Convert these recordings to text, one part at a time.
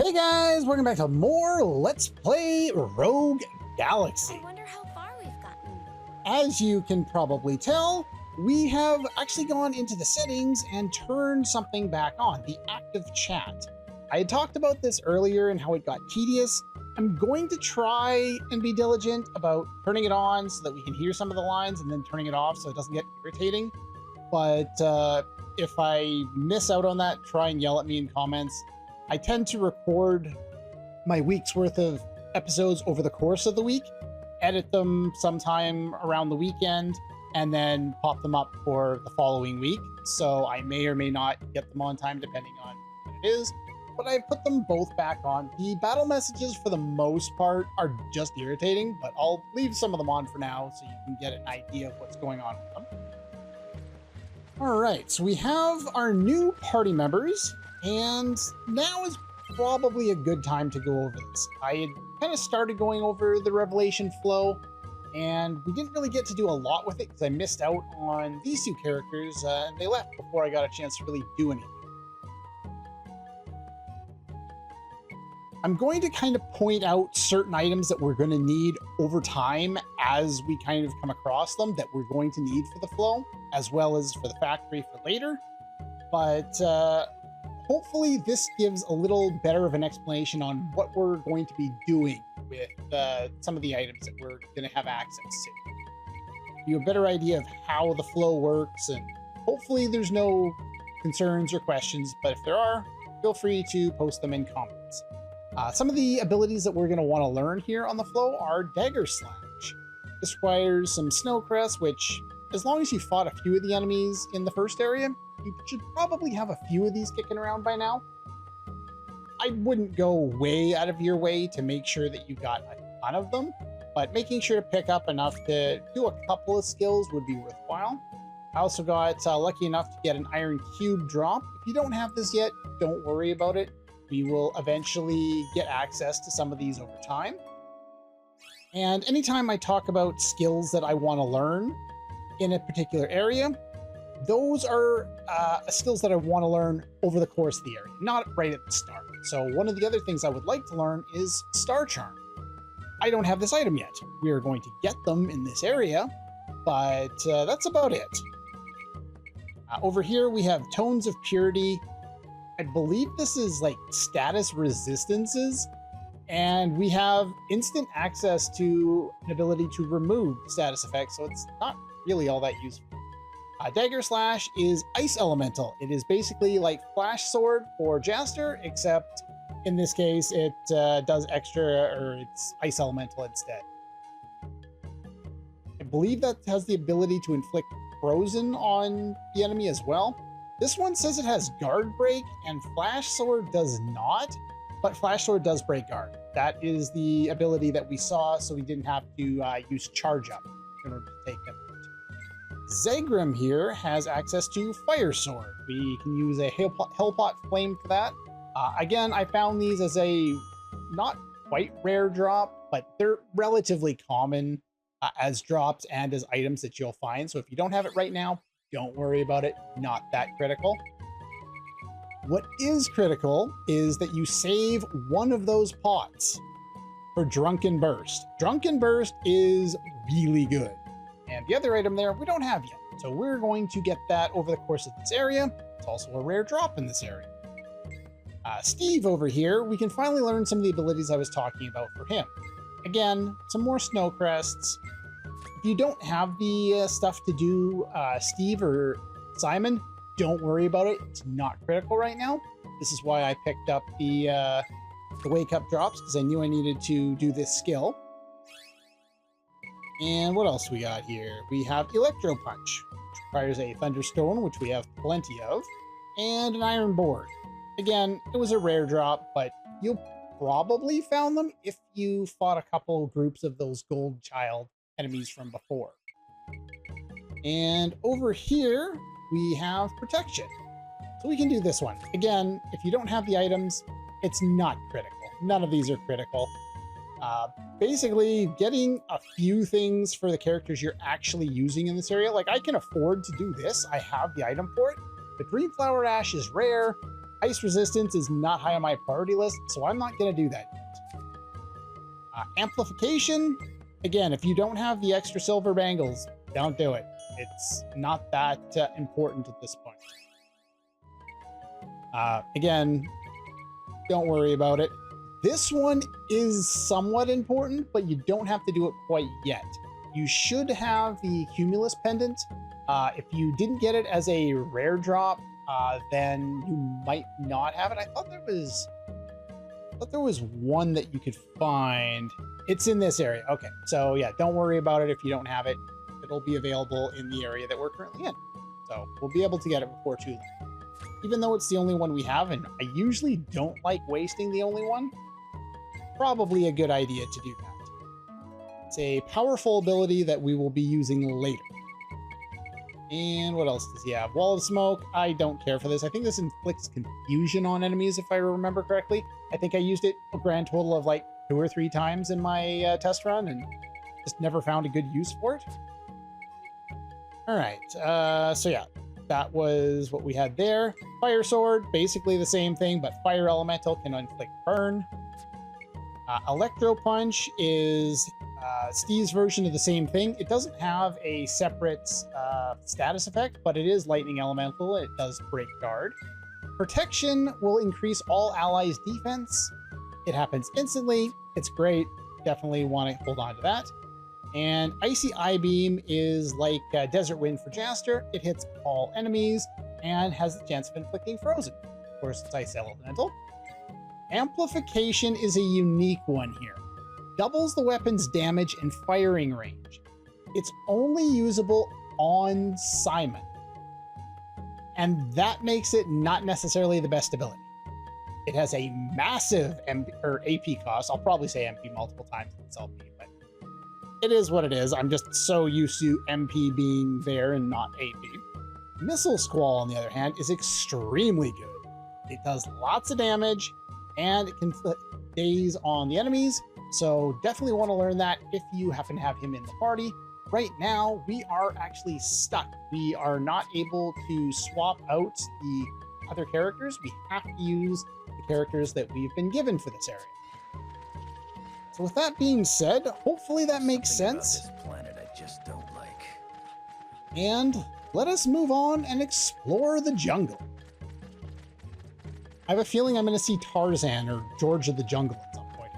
Hey guys, welcome back to more Let's Play Rogue Galaxy. I wonder how far we've gotten. As you can probably tell, we have actually gone into the settings and turned something back on, the active chat. I had talked about this earlier and how it got tedious. I'm going to try and be diligent about turning it on so that we can hear some of the lines and then turning it off so it doesn't get irritating. But if I miss out on that, try and yell at me in comments. I tend to record my week's worth of episodes over the course of the week, edit them sometime around the weekend, and then pop them up for the following week. So I may or may not get them on time depending on what it is, but I put them both back on. The battle messages for the most part are just irritating, but I'll leave some of them on for now so you can get an idea of what's going on with them. All right, so we have our new party members. And now is probably a good time to go over this. I had kind of started going over the Revelation flow, and we didn't really get to do a lot with it because I missed out on these two characters, and they left before I got a chance to really do anything. I'm going to kind of point out certain items that we're going to need over time as we kind of come across them that we're going to need for the flow, as well as for the factory for later. But hopefully this gives a little better of an explanation on what we're going to be doing with some of the items that we're going to have access to. You have a better idea of how the flow works, and hopefully there's no concerns or questions, but if there are, feel free to post them in comments. Some of the abilities that we're going to want to learn here on the flow are Dagger Slash. This requires some Snow Crest, which, as long as you fought a few of the enemies in the first area, you should probably have a few of these kicking around by now. I wouldn't go way out of your way to make sure that you got a ton of them, but making sure to pick up enough to do a couple of skills would be worthwhile. I also got lucky enough to get an Iron Cube drop. If you don't have this yet, don't worry about it. We will eventually get access to some of these over time. And anytime I talk about skills that I want to learn in a particular area, those are skills that I want to learn over the course of the area, not right at the start. So one of the other things I would like to learn is Star Charm. I don't have this item yet. We are going to get them in this area, but that's about it. Over here we have Tones of Purity. I believe this is like status resistances, and we have instant access to an ability to remove status effects, so it's not really all that useful. Dagger Slash is Ice Elemental. It is basically like Flash Sword for Jaster, except in this case it does extra, or it's Ice Elemental instead. I believe that has the ability to inflict Frozen on the enemy as well. This one says it has Guard Break, and Flash Sword does not, but Flash Sword does break guard. That is the ability that we saw, so we didn't have to use Charge Up in order to take them. Zegrim here has access to Fire Sword. We can use a Hellpot Flame for that. Again, I found these as a not quite rare drop, but they're relatively common as drops and as items that you'll find. So if you don't have it right now, don't worry about it. Not that critical. What is critical is that you save one of those pots for Drunken Burst. Drunken Burst is really good. And the other item there, we don't have yet. So we're going to get that over the course of this area. It's also a rare drop in this area. Steve over here, we can finally learn some of the abilities I was talking about for him. Again, some more Snow Crests. If you don't have the stuff to do Steve or Simon, don't worry about it. It's not critical right now. This is why I picked up the Wake Up drops, because I knew I needed to do this skill. And what else we got here? We have Electro Punch, which requires a Thunderstone, which we have plenty of, and an Iron Board. Again, it was a rare drop, but you'll probably found them if you fought a couple groups of those Gold Child enemies from before. And over here, we have Protection. So we can do this one. Again, if you don't have the items, it's not critical. None of these are critical. Basically, getting a few things for the characters you're actually using in this area. Like, I can afford to do this. I have the item for it. The Dreamflower Ash is rare. ice resistance is not high on my priority list, so I'm not going to do that yet. Amplification, again, if you don't have the extra silver bangles, don't do it. It's not that important at this point. Again, don't worry about it. This one is somewhat important, but you don't have to do it quite yet. You should have the Cumulus Pendant. If you didn't get it as a rare drop, then you might not have it. I thought there was one that you could find. It's in this area. Okay, so yeah, don't worry about it if you don't have it. It'll be available in the area that we're currently in. So we'll be able to get it before too long. Even though it's the only one we have, and I usually don't like wasting the only one, probably a good idea to do that. It's a powerful ability that we will be using later. And what else does he have? Wall of Smoke. I don't care for this. I think this inflicts confusion on enemies, if I remember correctly. I think I used it a grand total of like 2 or 3 times in my test run and just never found a good use for it. All right, so yeah, that was what we had there. Fire Sword, basically the same thing, but Fire Elemental can inflict burn. Electro Punch is Steve's version of the same thing. It doesn't have a separate status effect, but it is Lightning Elemental. It does break guard. Protection will increase all allies' defense. It happens instantly. It's great. Definitely want to hold on to that. And Icy Eye Beam is like Desert Wind for Jaster. It hits all enemies and has the chance of inflicting frozen. Of course, it's Ice Elemental. Amplification is a unique one here. Doubles the weapon's damage and firing range. It's only usable on Simon. And that makes it not necessarily the best ability. It has a massive AP cost. I'll probably say MP multiple times in this LP, but it is what it is. I'm just so used to MP being there and not AP. Missile Squall, on the other hand, is extremely good. It does lots of damage, and it can daze on the enemies, so definitely want to learn that if you happen to have him in the party. Right now, we are actually stuck. We are not able to swap out the other characters. We have to use the characters that we've been given for this area. So with that being said, hopefully that makes sense. This planet I just don't like. And let us move on and explore the jungle. I have a feeling I'm going to see Tarzan or George of the Jungle at some point.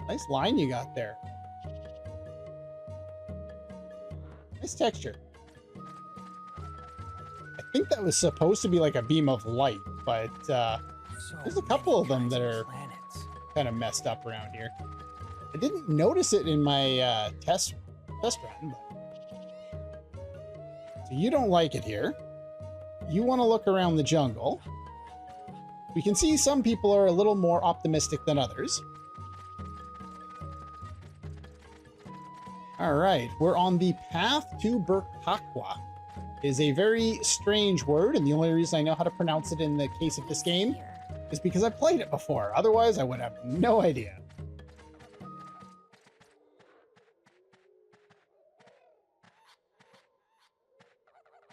Nice line you got there. Nice texture. I think that was supposed to be like a beam of light, but there's a couple of them that are kind of messed up around here. I didn't notice it in my test run, but... So you don't like it here. You want to look around the jungle. We can see some people are a little more optimistic than others. All right, we're on the path to Burkakwa. It is a very strange word, and the only reason I know how to pronounce it in the case of this game is because I played it before. Otherwise, I would have no idea.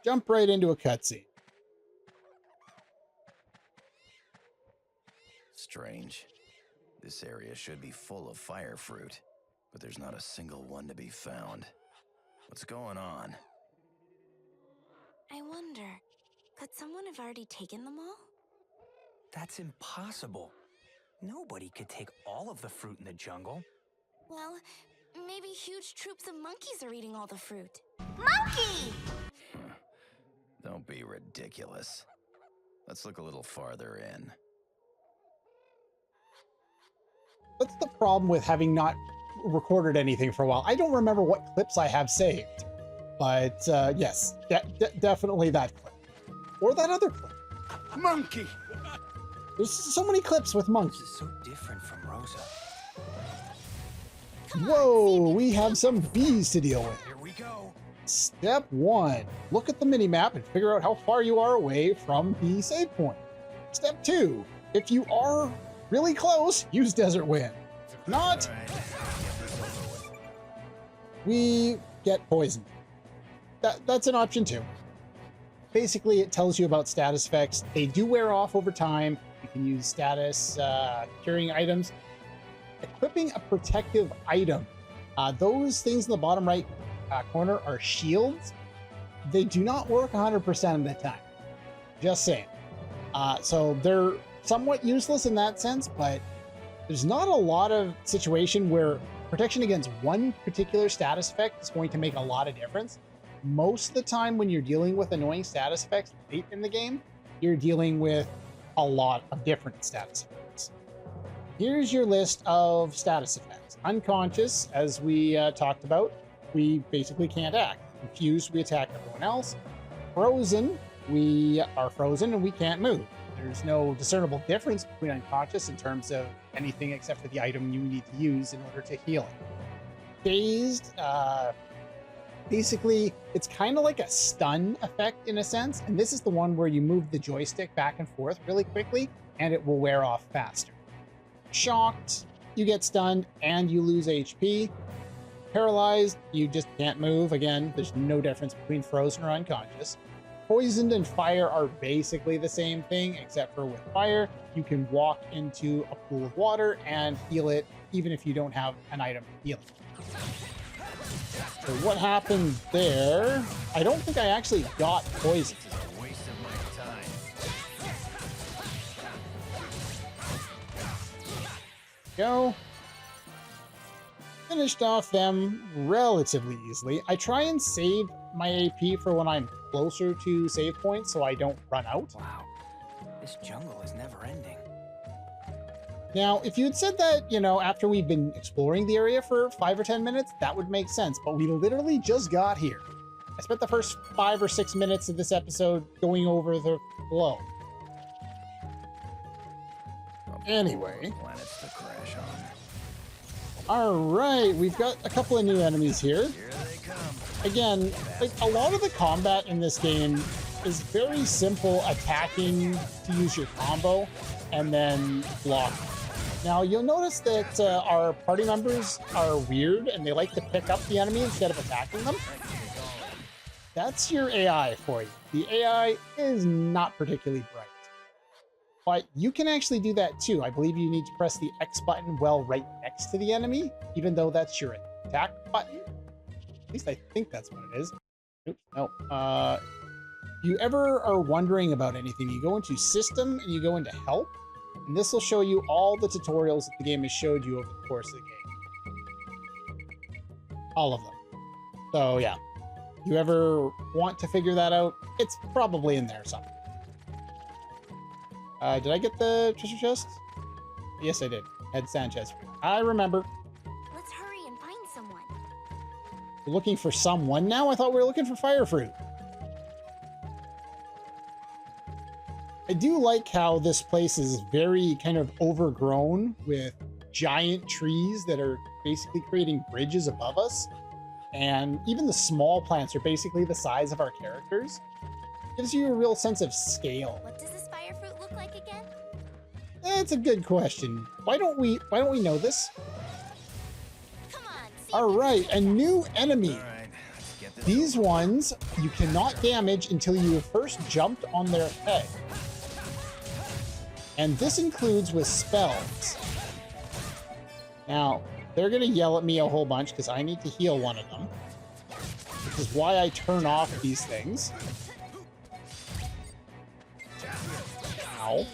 Jump right into a cutscene. Strange. This area should be full of fire fruit, but there's not a single one to be found. What's going on? I wonder, could someone have already taken them all? That's impossible. Nobody could take all of the fruit in the jungle. Well, maybe huge troops of monkeys are eating all the fruit. Monkey! Don't be ridiculous. Let's look a little farther in. What's the problem with having not recorded anything for a while? I don't remember what clips I have saved, but yes, definitely that clip. Or that other clip. Monkey! There's so many clips with monkeys. This is so different from Rosa. Whoa, we have some bees to deal with. Here we go. Step 1, look at the mini-map and figure out how far you are away from the save point. Step 2, if you are really close, use Desert Wind. If not, we get poisoned. That's an option too. basically it tells you about status effects. They do wear off over time. You can use status curing items. Equipping a protective item. Those things in the bottom right corner are shields. They do not work 100% of the time. Just saying. So they're somewhat useless in that sense, but there's not a lot of situation where protection against one particular status effect is going to make a lot of difference. Most of the time when you're dealing with annoying status effects late in the game, you're dealing with a lot of different status effects. Here's your list of status effects. Unconscious, as we talked about, we basically can't act. Confused, we attack everyone else. Frozen, we are frozen and we can't move. There's no discernible difference between unconscious in terms of anything except for the item you need to use in order to heal it. Dazed, basically, it's kind of like a stun effect in a sense, and this is the one where you move the joystick back and forth really quickly, and it will wear off faster. Shocked, you get stunned and you lose HP. Paralyzed, you just can't move. Again, there's no difference between frozen or unconscious. Poisoned and fire are basically the same thing, except for with fire, you can walk into a pool of water and heal it, even if you don't have an item to heal it. So what happened there? I don't think I actually got poisoned. Waste of my time. Go. Finished off them relatively easily. I try and save my AP for when I'm closer to save points so I don't run out. Wow, this jungle is never ending. Now, if you had said that, after we've been exploring the area for 5 or 10 minutes, that would make sense, but we literally just got here. I spent the first 5 or 6 minutes of this episode going over the flow. Anyway. Planets to crash on. All right, we've got a couple of new enemies here. Here they come. Again, like a lot of the combat in this game is very simple, attacking to use your combo and then block. Now you'll notice that our party members are weird and they like to pick up the enemy instead of attacking them. That's your AI for you. The AI is not particularly bright. But you can actually do that too. I believe you need to press the X button well right next to the enemy, even though that's your attack button. At least I think that's what it is. Oops, no. If you ever are wondering about anything, you go into System and you go into Help, and this will show you all the tutorials that the game has showed you over the course of the game. All of them. So yeah, if you ever want to figure that out, it's probably in there somewhere. Did I get the treasure chest? Yes, I did. Ed Sanchez. I remember. Let's hurry and find someone. We're looking for someone now? I thought we were looking for fire fruit. I do like how this place is very kind of overgrown with giant trees that are basically creating bridges above us. And even the small plants are basically the size of our characters. Gives you a real sense of scale. What does this fire fruit look like again? That's a good question. Why don't we know this? Come on. All right, a new enemy. All right, let's get this These over. ones you cannot damage until you have first jumped on their head. And this includes with spells. Now, they're gonna yell at me a whole bunch because I need to heal one of them. Which is why I turn off these things. Ow.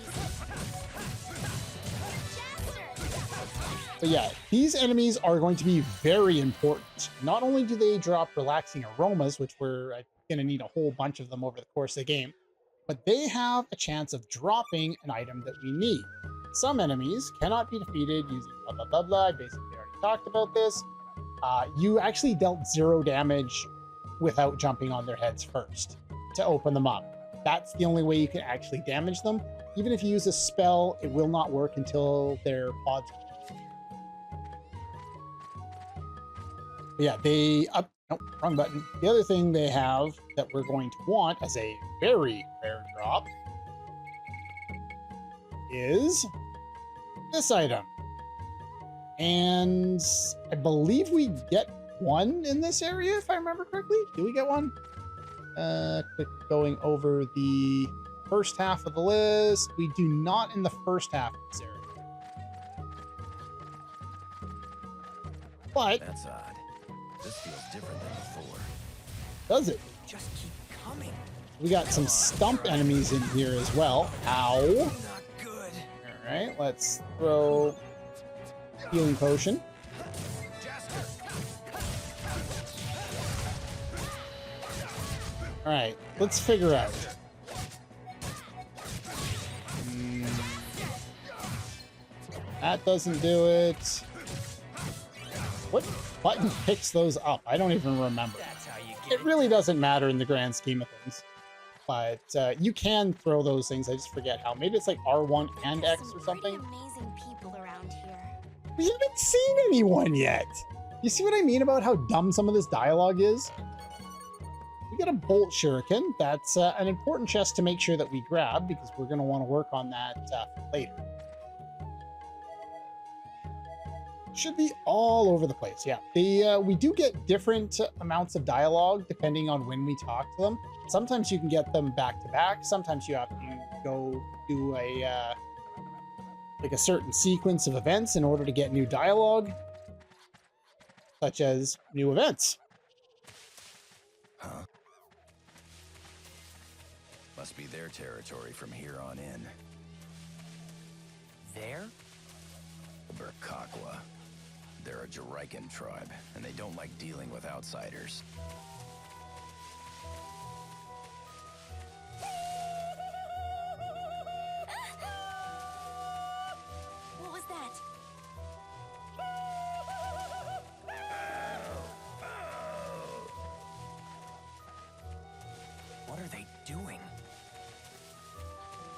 But yeah, these enemies are going to be very important. Not only do they drop relaxing aromas, which we're going to need a whole bunch of them over the course of the game, but they have a chance of dropping an item that we need. Some enemies cannot be defeated using blah, blah, blah, blah. I basically already talked about this. You actually dealt 0 damage without jumping on their heads first to open them up. That's the only way you can actually damage them. Even if you use a spell, it will not work until their pods. But yeah, nope, wrong button. The other thing they have that we're going to want as a very rare drop is this item. And I believe we get one in this area, if I remember correctly. Do we get one? Quick going over the first half of the list. We do not in the first half of this area. But That's odd. This feels different than before. does it? Just keep coming. We got some stump enemies in here as well. Ow. Not good. All right, let's throw healing potion. All right, let's figure out. That doesn't do it. What button picks those up? I don't even remember. That's how you get It really doesn't matter in the grand scheme of things. But you can throw those things. I just forget how. Maybe it's like R1 and There's X some or something. pretty amazing people around here. We haven't seen anyone yet. You see what I mean about how dumb some of this dialogue is? We got a bolt shuriken. That's an important chest to make sure that we grab because we're going to want to work on that for later. Should be all over the place. Yeah, we do get different amounts of dialogue depending on when we talk to them. Sometimes you can get them back to back. Sometimes you have to go do a like a certain sequence of events in order to get new dialogue, such as new events. Huh? Must be their territory from here on in. there. The Burkakwa. They're a Juraikan tribe, and they don't like dealing with outsiders. What was that? What are they doing?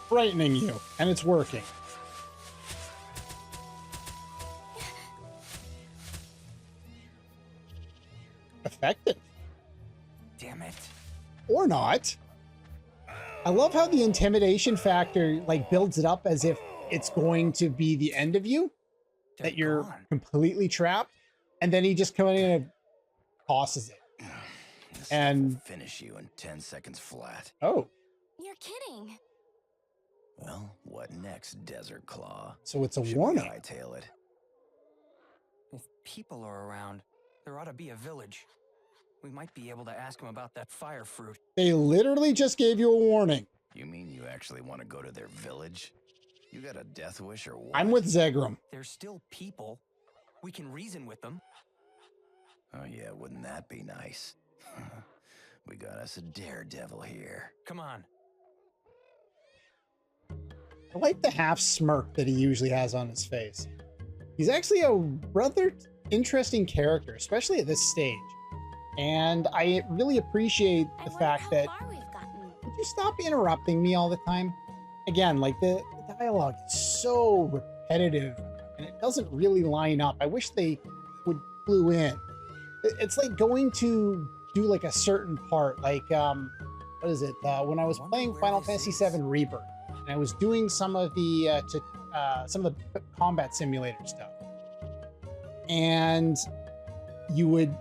Frightening you, and it's working. Effective. Damn it. Or not. I love how the intimidation factor like builds it up as if it's going to be the end of you, They're that you're gone. completely trapped, and then he just comes in and tosses it. This And- stuff will finish you in 10 seconds flat. Oh, You're kidding. Well, what next, Desert Claw? so it's a Should we warning. hightail it? If people are around, there ought to be a village. We might be able to ask them about that fire fruit. They literally just gave you a warning. You mean you actually want to go to their village? You got a death wish or what? I'm with Zegrum. They're still people. We can reason with them. Oh yeah, wouldn't that be nice? We got us a daredevil here. Come on. I like the half smirk that he usually has on his face. He's actually a rather interesting character, especially at this stage. And I really appreciate I the wonder fact how that... far we've gotten. Would you stop interrupting me all the time? Again, like the dialogue is so repetitive and it doesn't really line up. I wish they would clue in. It's like going to do like a certain part, like what is it? When I was Wonder playing where Final this Fantasy is. VII Rebirth, and I was doing some of the combat simulator stuff, and you would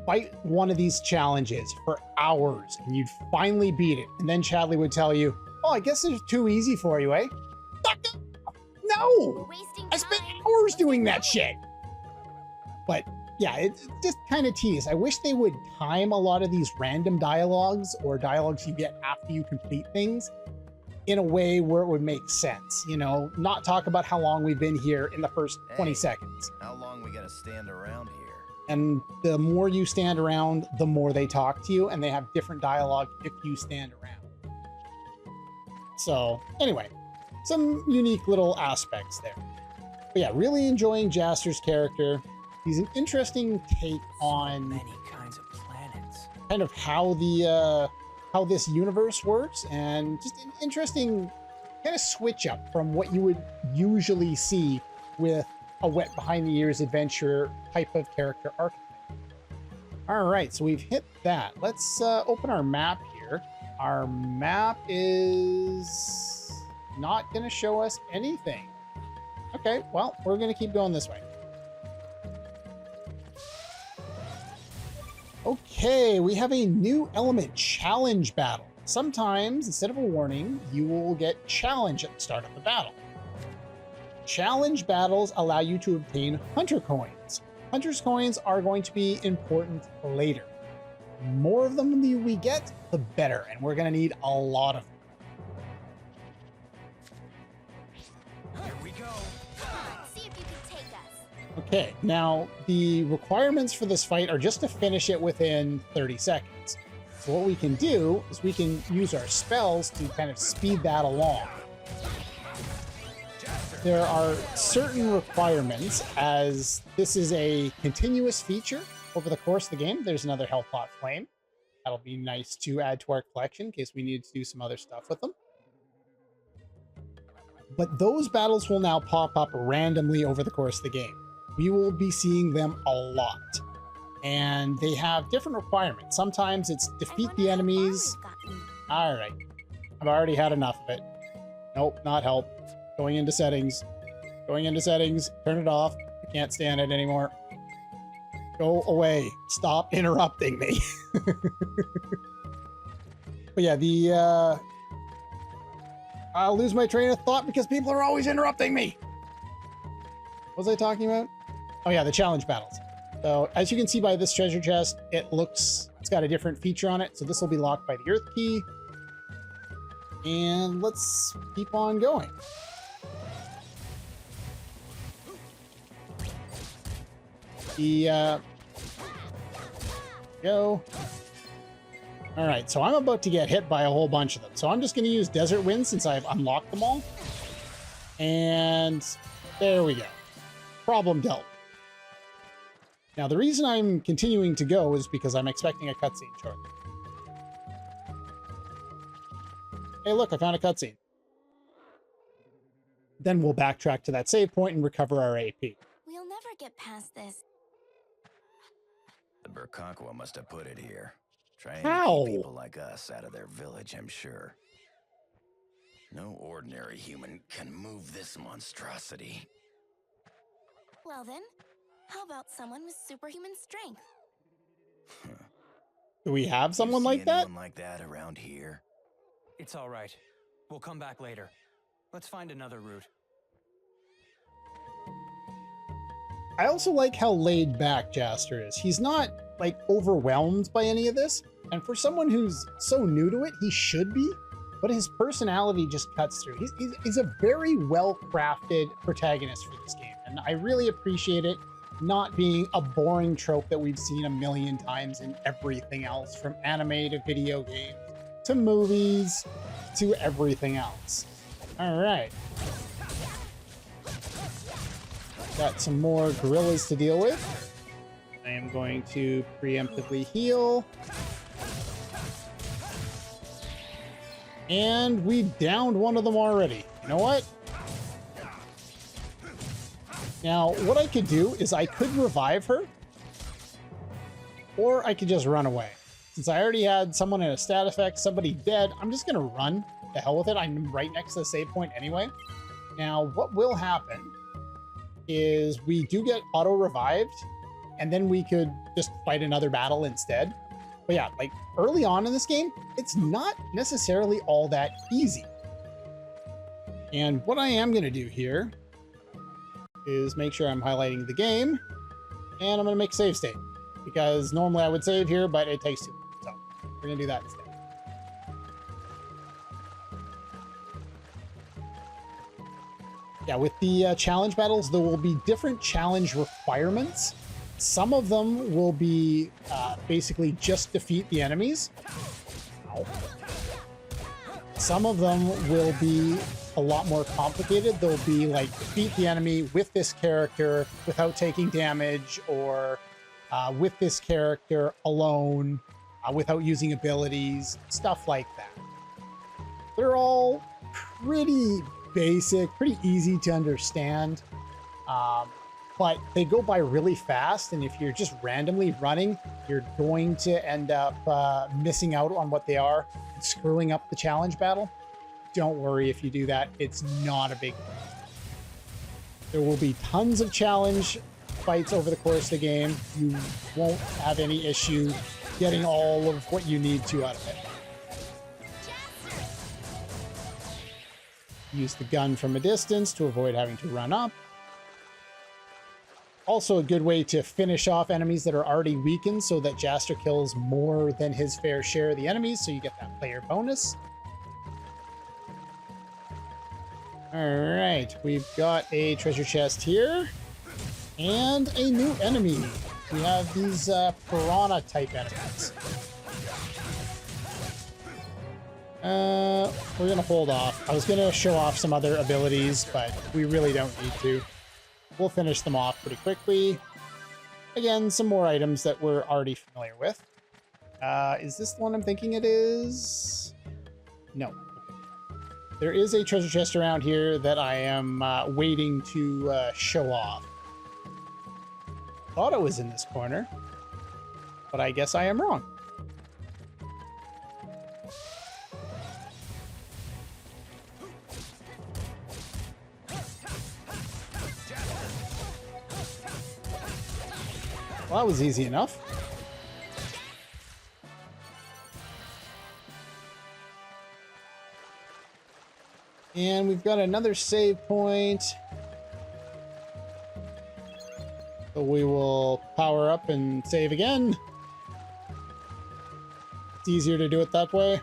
fight one of these challenges for hours, and you'd finally beat it, and then Chadley would tell you, "Oh, I guess it's too easy for you, eh?" Fuck it. We're No, wasting I spent time. hours Let's doing get that going. shit. But yeah, it's just kind of tedious. I wish they would time a lot of these random dialogues or dialogues you get after you complete things in a way where it would make sense. You know, not talk about how long we've been here in the first 20 Hey. seconds. How long we gotta stand around here? And the more you stand around, the more they talk to you, and they have different dialogue if you stand around. So anyway, some unique little aspects there. But yeah, really enjoying Jaster's character. He's an interesting take So on many kinds of planets. kind of how the how this universe works, and just an interesting kind of switch up from what you would usually see with a wet behind the ears adventure type of character archetype. All right, so we've hit that. Let's open our map here. Our map is not going to show us anything. Okay, well, we're going to keep going this way. Okay, we have a new element, challenge battle. Sometimes, instead of a warning, you will get challenge at the start of the battle. Challenge battles allow you to obtain hunter coins. Hunter's coins are going to be important later. More of them we get, the better, and we're going to need a lot of them. Here we go. Come on, see if you can take us. Okay, now the requirements for this fight are just to finish it within 30 seconds. So what we can do is we can use our spells to kind of speed that along. There are certain requirements, as this is a continuous feature over the course of the game. There's another health pot flame. That'll be nice to add to our collection in case we need to do some other stuff with them. But those battles will now pop up randomly over the course of the game. We will be seeing them a lot. And they have different requirements. Sometimes it's defeat the enemies. All right. I've already had enough of it. Nope, not help. Going into settings. Going into settings. Turn it off. I can't stand it anymore. Go away. Stop interrupting me. But yeah, I'll lose my train of thought because people are always interrupting me. What was I talking about? Oh yeah, the challenge battles. So as you can see by this treasure chest, it's got a different feature on it. So this will be locked by the earth key. And let's keep on going. Go. All right, so I'm about to get hit by a whole bunch of them. So I'm just going to use Desert Wind since I've unlocked them all. And there we go. Problem dealt. Now, the reason I'm continuing to go is because I'm expecting a cutscene shortly. Hey, look, I found a cutscene. Then we'll backtrack to that save point and recover our AP. We'll never get past this. The Burkakwa must have put it here. Trying How? to keep people like us out of their village, I'm sure. No ordinary human can move this monstrosity. Well then, how about someone with superhuman strength? Do we have someone You see like that? anyone like that around here? It's all right. We'll come back later. Let's find another route. I also like how laid back Jaster is. He's not, like, overwhelmed by any of this. And for someone who's so new to it, he should be. But his personality just cuts through. He's a very well-crafted protagonist for this game. And I really appreciate it not being a boring trope that we've seen a million times in everything else, from anime to video games to movies to everything else. All right. Got some more gorillas to deal with. I am going to preemptively heal. And we downed one of them already. You know what? Now, what I could do is I could revive her, or I could just run away. Since I already had someone in a stat effect, somebody dead, I'm just gonna run. The hell with it. I'm right next to the save point anyway. Now, what will happen is we do get auto-revived, and then we could just fight another battle instead. But yeah, like early on in this game, it's not necessarily all that easy. And what I am gonna do here is make sure I'm highlighting the game, and I'm gonna make a save state, because normally I would save here, but it takes too long. So we're gonna do that instead. Yeah, with the challenge battles, there will be different challenge requirements. Some of them will be basically just defeat the enemies. Ow. Some of them will be a lot more complicated. They'll be like defeat the enemy with this character without taking damage, or with this character alone, without using abilities, stuff like that. They're all pretty basic, pretty easy to understand, but they go by really fast, and if you're just randomly running, you're going to end up missing out on what they are and screwing up the challenge battle. Don't worry if you do that. It's not a big deal. There will be tons of challenge fights over the course of the game, you won't have any issue getting all of what you need to out of it. Use the gun from a distance to avoid having to run up. Also a good way to finish off enemies that are already weakened so that Jaster kills more than his fair share of the enemies, so you get that player bonus. Alright, we've got a treasure chest here. And a new enemy. We have these piranha type enemies. We're gonna hold off. I was gonna show off some other abilities, but we really don't need to. We'll finish them off pretty quickly. Again, some more items that we're already familiar with. Is this the one I'm thinking it is? No. Okay. There is a treasure chest around here that I am waiting to show off. Thought it was in this corner, but I guess I am wrong. Well, that was easy enough. And we've got another save point. So we will power up and save again. It's easier to do it that way.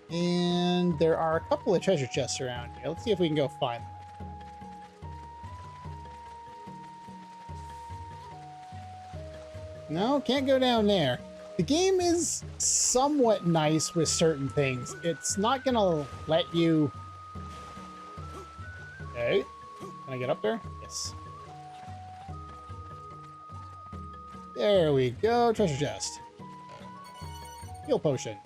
And there are a couple of treasure chests around here. Let's see if we can go find them. No, can't go down there. The game is somewhat nice with certain things. It's not gonna let you... Okay. Can I get up there? Yes. There we go. Treasure chest. Heal potion.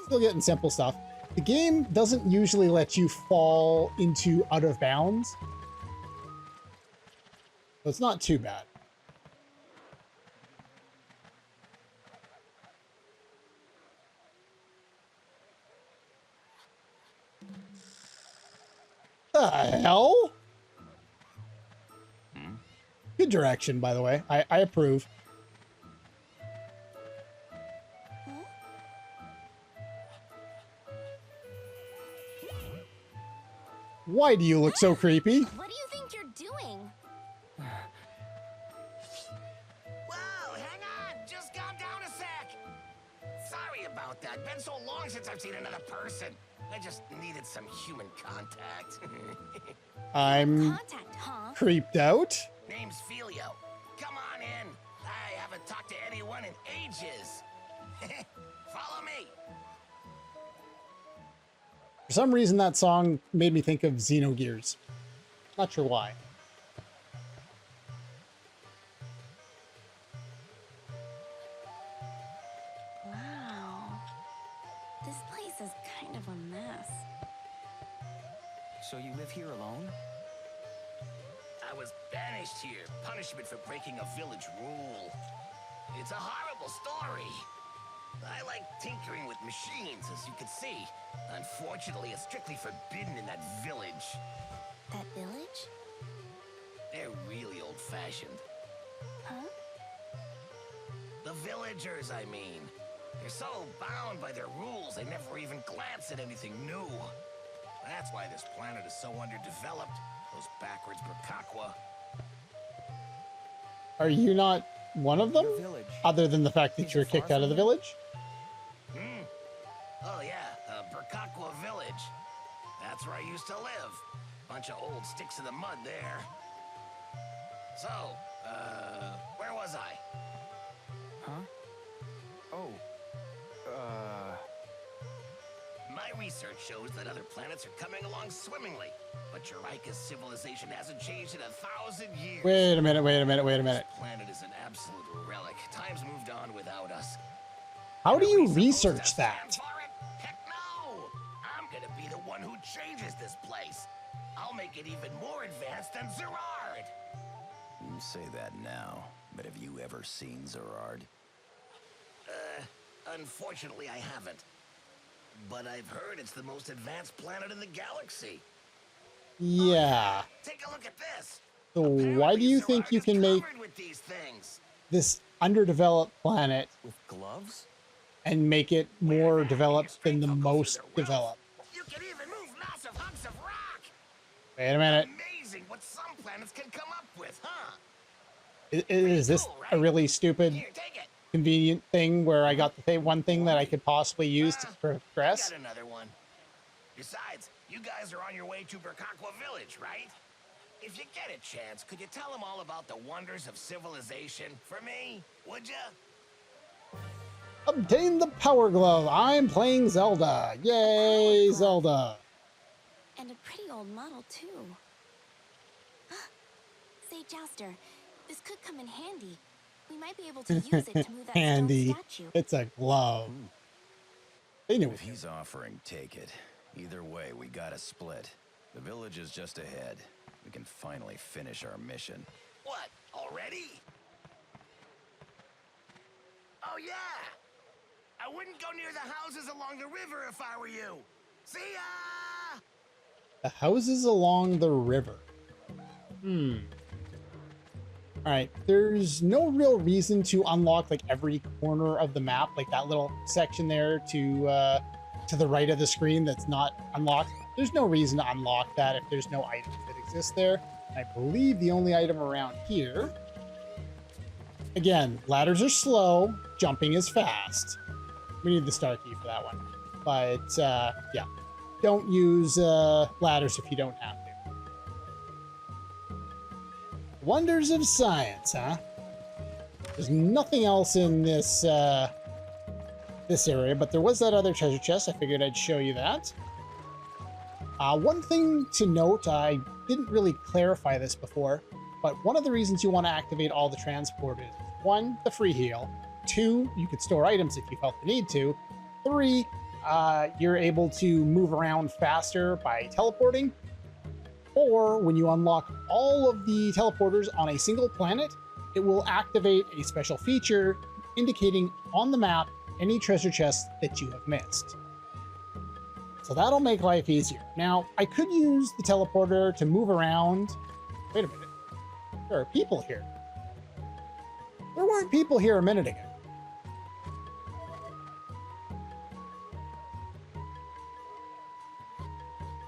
Still getting simple stuff. The game doesn't usually let you fall into out of bounds. So it's not too bad. The hell? Good direction, by the way. I approve. Why do you look so creepy? What do you think you're doing? Whoa, hang on! Just calm down a sec! Sorry about that. Been so long since I've seen another person. I just needed some human contact. I'm Contact, huh? creeped out. Name's Filio. Come on in. I haven't talked to anyone in ages. Follow me. For some reason, that song made me think of Xenogears. Not sure why. Wow. This place is kind of a mess. So you live here alone? I was banished here, punishment for breaking a village rule. It's a horrible story. I like tinkering with machines, as you can see. Unfortunately, it's strictly forbidden in that village. That village? They're really old-fashioned. Huh? The villagers, I mean. They're so bound by their rules, they never even glance at anything new. That's why this planet is so underdeveloped. Those backwards Burkakwa. Are you not one of them? Your village. Other than the fact that Is you were it far kicked out of the from here? village? Oh yeah, Burkakwa village. That's where I used to live. Bunch of old sticks in the mud there. So, where was I? Huh? Oh. My research shows that other planets are coming along swimmingly, but Eureka's civilization hasn't changed in 1,000 years. Wait a minute. This planet is an absolute relic. Time's moved on without us. How do Are you we supposed research to stand that? for it? Heck no! I'm gonna be the one who changes this place. I'll make it even more advanced than Zerard. You say that now, but have you ever seen Zerard? Unfortunately, I haven't. But I've heard it's the most advanced planet in the galaxy. Yeah. Take a look at this. So why do you think you can make With these things. this underdeveloped planet With gloves? and make it more developed than the most developed? You can even move massive hunks of rock. Wait a minute. Amazing what some planets can come up with, huh? Is this Cool, right? a really stupid, Here, take it. convenient thing where I got the one thing that I could possibly use to I progress? got another one. Besides, you guys are on your way to Burkakwa Village, right? If you get a chance, could you tell them all about the wonders of civilization for me? Would ya? Obtain the Power Glove. I'm playing Zelda. Yay, Zelda. And a pretty old model, too. Say, Jouster, this could come in handy. We might be able to use it to move that Handy. stone statue. It's a glove. They knew If he's offering, take it. Either way, we gotta split. The village is just ahead. We can finally finish our mission. What, already? Oh, yeah! I wouldn't go near the houses along the river if I were you. See ya! the houses along the river. All right, there's no real reason to unlock like every corner of the map, like that little section there to the right of the screen that's not unlocked. There's no reason to unlock that if there's no items that exist there. I believe the only item around here, again, ladders are slow, jumping is fast. We need the star key for that one. But yeah, don't use ladders if you don't have to. Wonders of science, huh? There's nothing else in this this area, but there was that other treasure chest. I figured I'd show you that. One thing to note, I didn't really clarify this before, but one of the reasons you want to activate all the transport is, 1, the free heal, 2, you could store items if you felt the need to, 3, you're able to move around faster by teleporting, 4, when you unlock all of the teleporters on a single planet, it will activate a special feature indicating on the map any treasure chests that you have missed. So that'll make life easier. Now, I could use the teleporter to move around. Wait a minute. There are people here. There weren't people here a minute ago.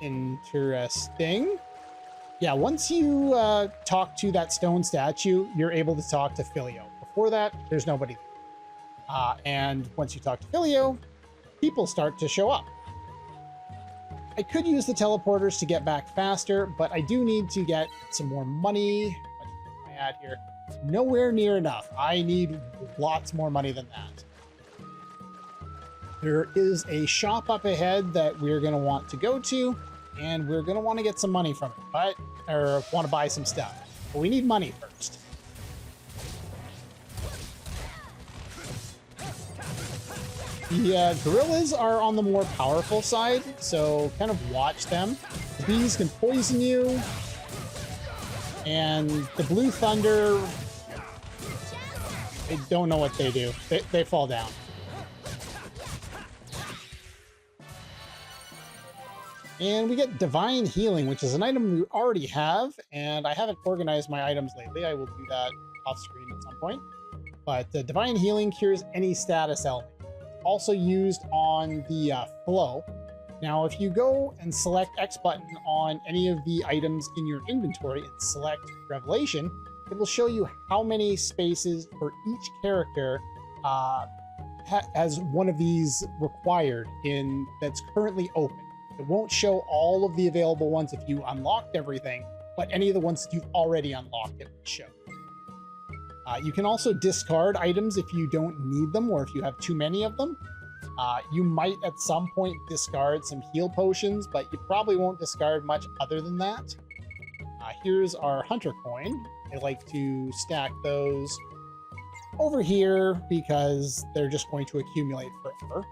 Interesting. Yeah, once you talk to that stone statue, you're able to talk to Filio. Before that, there's nobody there. And once you talk to Filio, people start to show up. I could use the teleporters to get back faster, but I do need to get some more money. How much am I at here? Nowhere near enough. I need lots more money than that. There is a shop up ahead that we're going to want to go to, and we're going to want to get some money from it, or want to buy some stuff. But we need money first. The gorillas are on the more powerful side, so kind of watch them. The bees can poison you, and the blue thunder, I don't know what they do. They fall down. And we get divine healing, which is an item we already have, and I haven't organized my items lately. I will do that off screen at some point. But divine healing cures any status element. Also used on the flow. Now, if you go and select X button on any of the items in your inventory and select Revelation, it will show you how many spaces for each character has one of these required in that's currently open. It won't show all of the available ones if you unlocked everything, but any of the ones that you've already unlocked, it will show. You can also discard items if you don't need them or if you have too many of them. You might at some point discard some heal potions, but you probably won't discard much other than that. Here's our hunter coin. I like to stack those over here because they're just going to accumulate forever.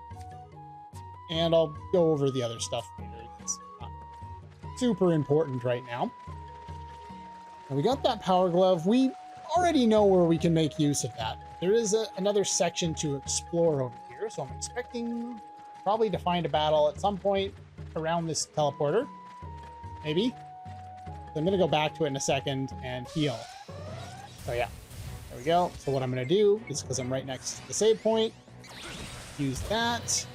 And I'll go over the other stuff later. It's not super important right now. And we got that power glove. We already know where we can make use of that. There is another section to explore over here, so I'm expecting probably to find a battle at some point around this teleporter. Maybe. I'm going to go back to it in a second and heal. So yeah, there we go. So what I'm going to do is, because I'm right next to the save point, use that.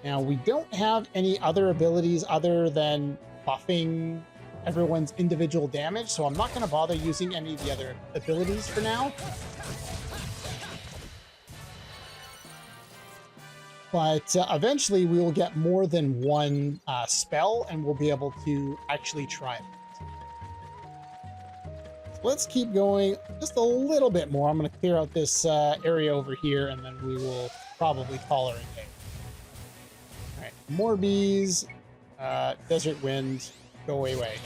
Now, we don't have any other abilities other than buffing everyone's individual damage, so I'm not going to bother using any of the other abilities for now. But eventually we will get more than one spell, and we'll be able to actually try it. So let's keep going just a little bit more. I'm going to clear out this area over here, and then we will probably call her a day. All right, more bees, desert wind, go away.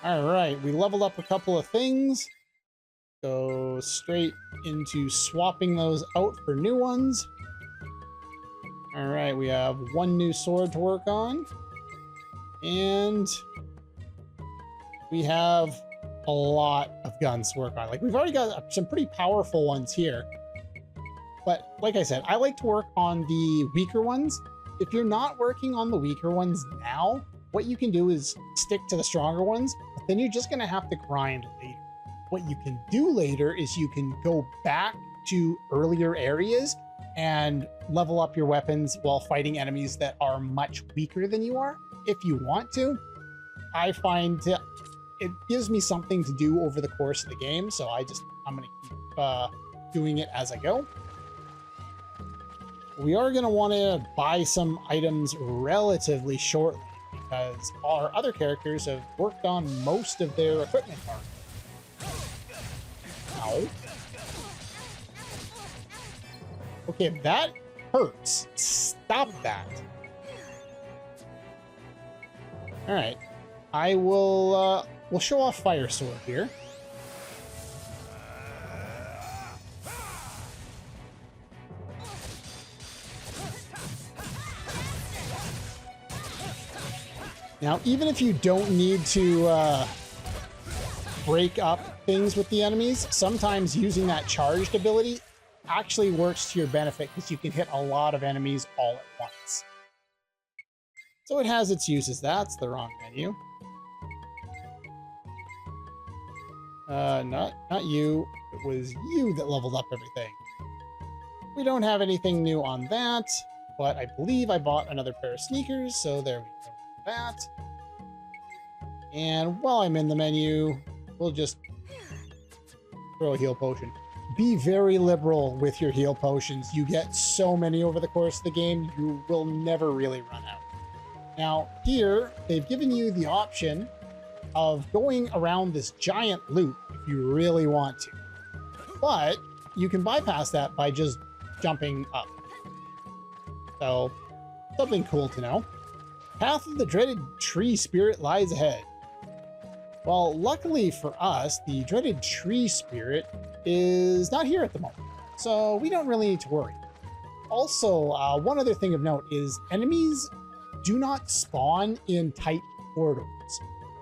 All right, we leveled up a couple of things. Go straight into swapping those out for new ones. All right, we have one new sword to work on. And we have a lot of guns to work on. Like, we've already got some pretty powerful ones here. But like I said, I like to work on the weaker ones. If you're not working on the weaker ones now, what you can do is stick to the stronger ones, but then you're just gonna have to grind later. What you can do later is you can go back to earlier areas and level up your weapons while fighting enemies that are much weaker than you are, if you want to. I find it gives me something to do over the course of the game, so I'm gonna keep doing it as I go. We are gonna want to buy some items relatively shortly, because our other characters have worked on most of their equipment already. Ow. Okay, that hurts. Stop that. All right, I will. We'll show off Fire Sword here. Now, even if you don't need to break up things with the enemies, sometimes using that charged ability actually works to your benefit, because you can hit a lot of enemies all at once. So it has its uses. That's the wrong menu. Not you. It was you that leveled up everything. We don't have anything new on that, but I believe I bought another pair of sneakers, so there we go with that. And while I'm in the menu, we'll just throw a heal potion. Be very liberal with your heal potions. You get so many over the course of the game, you will never really run out. Now, here, they've given you the option of going around this giant loop if you really want to. But you can bypass that by just jumping up. So, something cool to know. Path of the dreaded tree spirit lies ahead. Well, luckily for us, the dreaded tree spirit is not here at the moment, so we don't really need to worry. Also, one other thing of note is enemies do not spawn in tight corridors,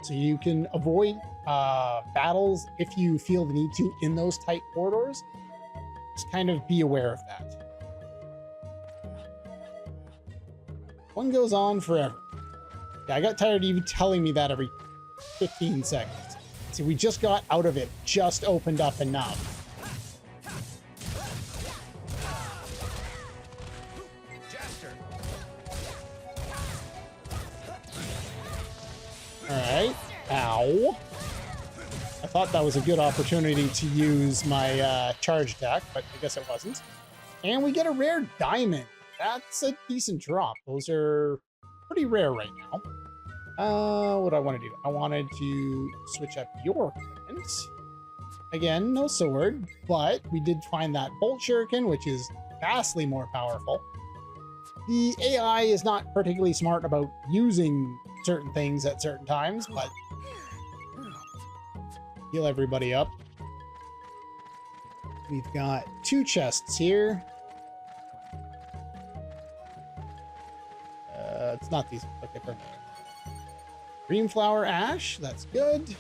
so you can avoid battles if you feel the need to in those tight corridors. Just kind of be aware of that. One goes on forever. Yeah, I got tired of you telling me that every 15 seconds. See, we just got out of it, just opened up enough. Alright. Ow. I thought that was a good opportunity to use my charge attack, but I guess it wasn't. And we get a rare diamond. That's a decent drop. Those are pretty rare right now. What do I want to do? I wanted to switch up your equipment. Again, no sword, but we did find that bolt shuriken, which is vastly more powerful. The AI is not particularly smart about using certain things at certain times, but heal everybody up. We've got 2 chests here. It's not these. Okay, perfect. Green flower ash, that's good.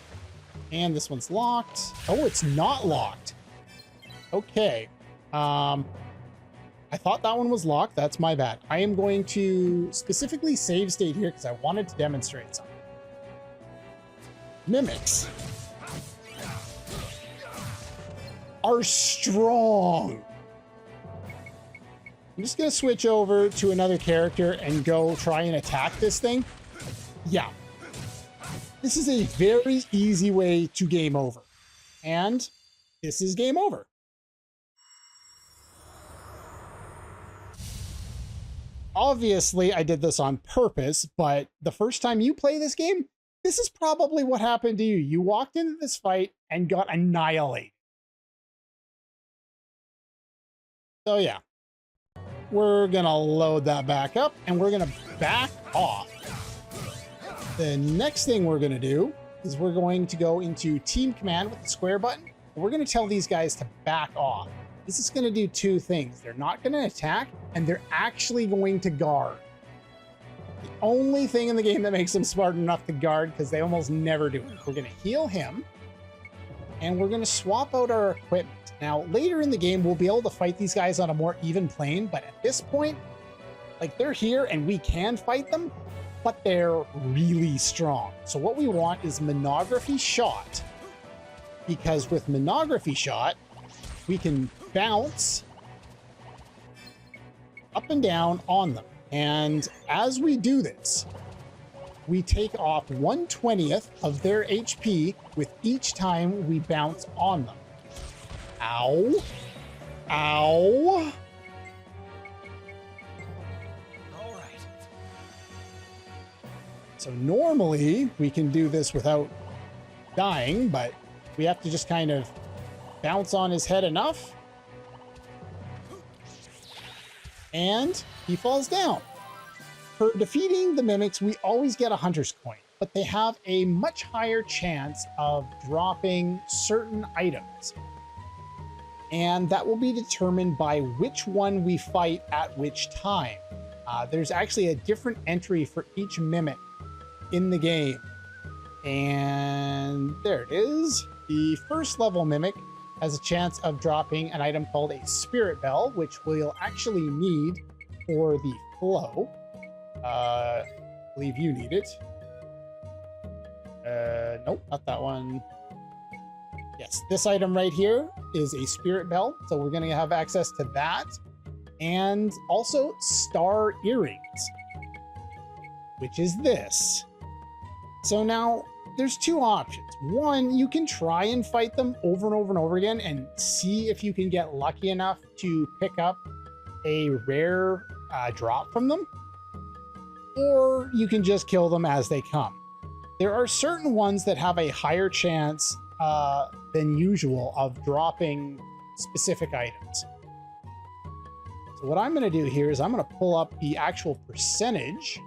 And this one's locked. Oh, it's not locked. Okay. I thought that one was locked. That's my bad. I am going to specifically save state here because I wanted to demonstrate something. Mimics are strong. I'm just going to switch over to another character and go try and attack this thing. Yeah. This is a very easy way to game over. And this is game over. Obviously, I did this on purpose, but the first time you play this game, this is probably what happened to you. You walked into this fight and got annihilated. So yeah, we're gonna load that back up and we're gonna back off. The next thing we're gonna do is we're going to go into team command with the square button. And we're gonna tell these guys to back off. This is gonna do two things. They're not gonna attack and they're actually going to guard. The only thing in the game that makes them smart enough to guard, because they almost never do it. We're gonna heal him and we're gonna swap out our equipment. Now, later in the game, we'll be able to fight these guys on a more even plane, but at this point, like, they're here and we can fight them, but they're really strong. So what we want is Monography Shot, because with Monography Shot, we can bounce up and down on them. And as we do this, we take off 1/20th of their HP with each time we bounce on them. Ow. Ow. All right. So normally we can do this without dying, but we have to just kind of bounce on his head enough. And he falls down. For defeating the mimics, we always get a hunter's coin, but they have a much higher chance of dropping certain items. And that will be determined by which one we fight at which time. There's actually a different entry for each mimic in the game. And there it is. The first level mimic has a chance of dropping an item called a spirit bell, which we'll actually need for the flow. I believe you need it. Nope, not that one. Yes, this item right here is a spirit bell, so we're going to have access to that. And also star earrings, which is this. So now there's two options. One, you can try and fight them over and over and over again and see if you can get lucky enough to pick up a rare drop from them. Or you can just kill them as they come. There are certain ones that have a higher chance than usual of dropping specific items. So what I'm going to do here is I'm going to pull up the actual percentage.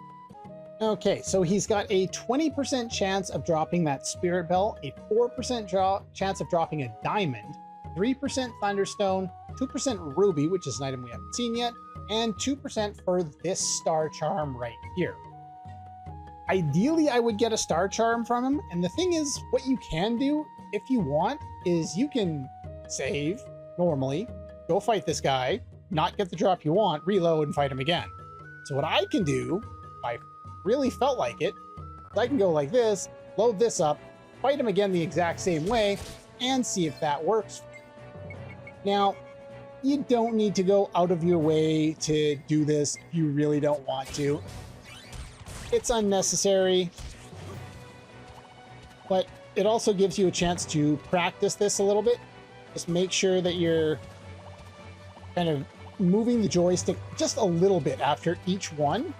Okay, so he's got a 20% chance of dropping that spirit bell, a 4% chance of dropping a diamond, 3% thunderstone, 2% ruby, which is an item we haven't seen yet, and 2% for this star charm right here. Ideally, I would get a star charm from him, and the thing is, what you can do, if you want, is you can save, normally, go fight this guy, not get the drop you want, reload, and fight him again. So what I can do, if I really felt like it, I can go like this, load this up, fight him again the exact same way, and see if that works. Now, you don't need to go out of your way to do this if you really don't want to. It's unnecessary, but it also gives you a chance to practice this a little bit. Just make sure that you're kind of moving the joystick just a little bit after each one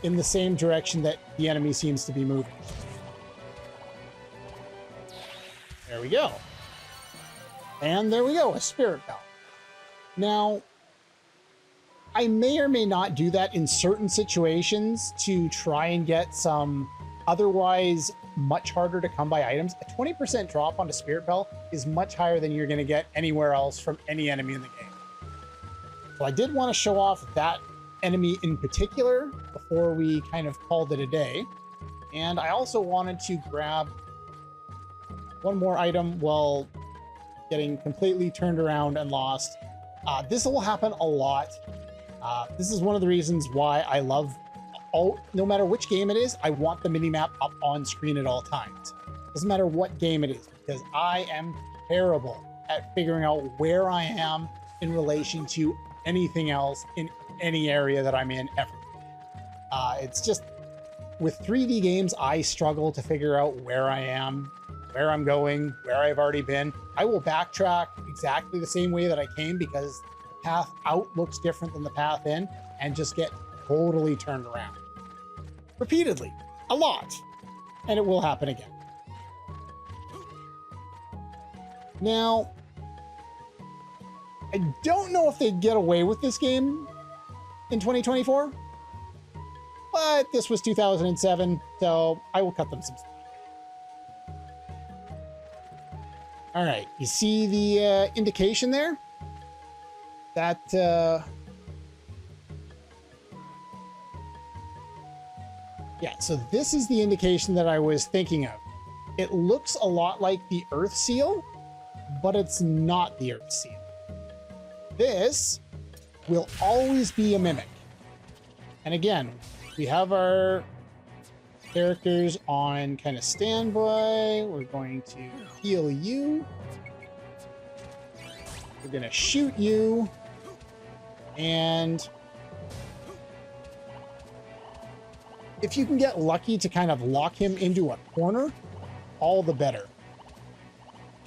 in the same direction that the enemy seems to be moving. There we go. And there we go, a spirit bell. Now, I may or may not do that in certain situations to try and get some otherwise much harder to come by items. A 20% drop on a spirit bell is much higher than you're going to get anywhere else from any enemy in the game. So I did want to show off that enemy in particular before we kind of called it a day. And I also wanted to grab one more item while getting completely turned around and lost. This will happen a lot. This is one of the reasons why I love, no matter which game it is, I want the minimap up on screen at all times. Doesn't matter what game it is, because I am terrible at figuring out where I am in relation to anything else in any area that I'm in ever. It's just, with 3D games, I struggle to figure out where I am, where I'm going, where I've already been. I will backtrack exactly the same way that I came because the path out looks different than the path in, and just get totally turned around. Repeatedly, a lot, and it will happen again. Now, I don't know if they'd get away with this game in 2024, but this was 2007, so I will cut them some slack. All right, you see the indication there? That, yeah, so this is the indication that I was thinking of. It looks a lot like the Earth seal, but it's not the Earth seal. This will always be a mimic. And again, we have our characters on kind of standby. We're going to heal you. We're going to shoot you. And if you can get lucky to kind of lock him into a corner, all the better.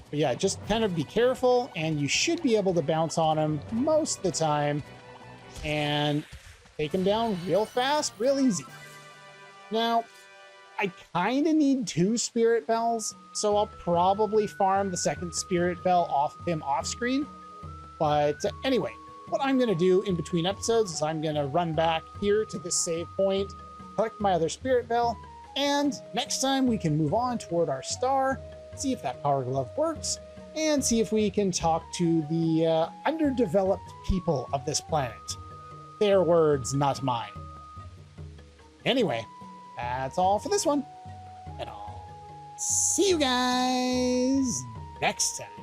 But yeah, just kind of be careful, and you should be able to bounce on him most of the time and take him down real fast, real easy. Now, I kind of need 2 spirit bells, so I'll probably farm the second spirit bell off of him off screen. But anyway, what I'm going to do in between episodes is I'm going to run back here to this save point, collect my other spirit bell, and next time we can move on toward our star, see if that power glove works, and see if we can talk to the underdeveloped people of this planet. Their words, not mine. Anyway, that's all for this one, and I'll see you guys next time.